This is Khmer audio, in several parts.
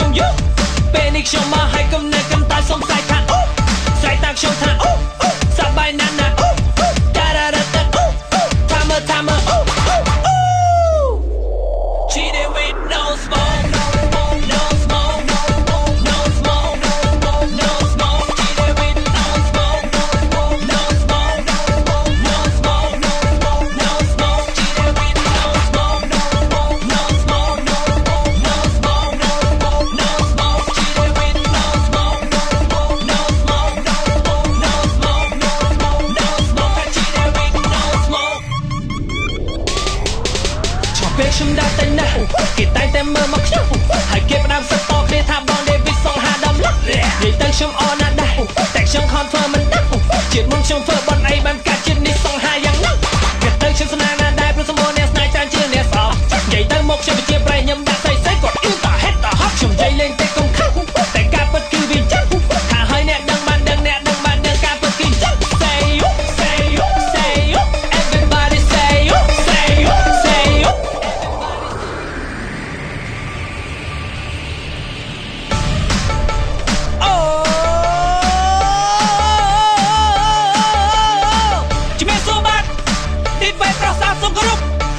ខ្ញុំយល់ពេលនេះខ្ញុំមកឲ្យកំណែកំតែសង្ស័យថាអូស្រ័យតាខ្ញុំថាអូសប្បាយណាស់ណាអូតារ៉ារ៉ាតាអូថាមើអូCheating with no smoke, no smoke, no smoke, no smoke, no smoke. Cheating with no smoke, no smoke, no smoke, no smoke. Cheating with no smoke, no smoke, no smoke, no smoke, no smoke. Cheating with no smoke, no smoke, no smoke, no smoke, no smoke. Cheating with no smoke. ពេលខ្ញុំដើរទៅណាគេតែងតែមើលមកខ្ញុំហើយគេផ្ដាំសឹកតគ្នាថាបងដេវីសសងហាដំលឹកនិយាយទៅខ្ញុំអរណាស់ដែរតែខ្ញុំខំធ្វើមិនដឹងជាតិមុនខ្ញុំធ្វើបន់អីបានកាត់ជាតិនេះសងហាយ៉ាងណាគេទៅខ្ញុំស្នាណាស់ដែរព្រោះសម្បូរអ្នកស្នេហ៍ច្រើនជាងអ្នកស្អប់និយាយទៅមកខ្ញុំជាប្រៃខ្ញុំដាក់ស្អីគាត់អ៊ីតាហេតតាហប់ខ្ញុំនិយាយលេងតែកុំខឹងតែការពិតគឺវាចឹងថាហើយអ្នកដឹងបានដឹងអ្នកដឹងបានដឹងការពិតគឺចឹង Say you say you say you everybody say you say you say you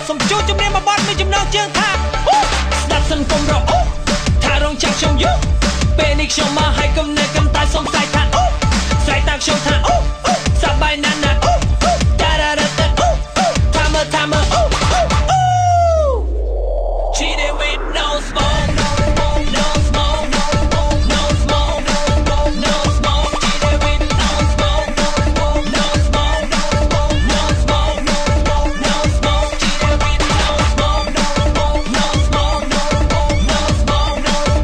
សូមជួបជំរាបមកបត់មានចំណងជើងថាស្ដាប់សិនកុំរអថារងចាំខ្ញុំយល់ពេលនេះខ្ញុំមកឲ្យកំណែកំតែសង្ស័យថាអូស្រ័យតាខ្ញុំថាអូសប្បាយណាស់ណាអូតារ៉ារ៉ាតាអូថាមើអូ Cheating with no smoke, no smoke, no smoke, no smoke, no smoke. Cheating with no smoke, no smoke, no smoke, no smoke, no smoke. Cheating with no smoke, no smoke, no smoke, no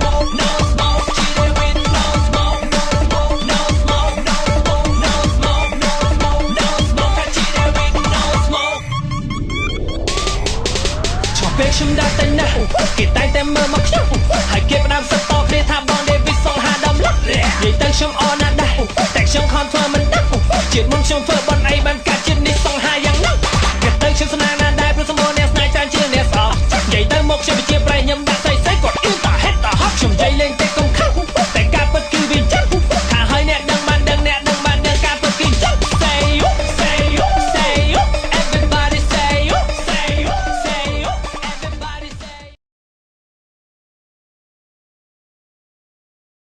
smoke, no smoke. Cheating with no smoke, no smoke, no smoke, no smoke, no smoke. Cheating with no smoke. ពេលខ្ញុំដើរទៅណាគេតែងតែមើលមកខ្ញុំហើយគេផ្ដាំសឹកតគ្នាថាបងដេវីសសងហាដំលឹកនិយាយទៅខ្ញុំអរណាស់ដែរតែខ្ញុំខំធ្វើមិនដឹងជាតិមុនខ្ញុំធ្វើបន់អីបាន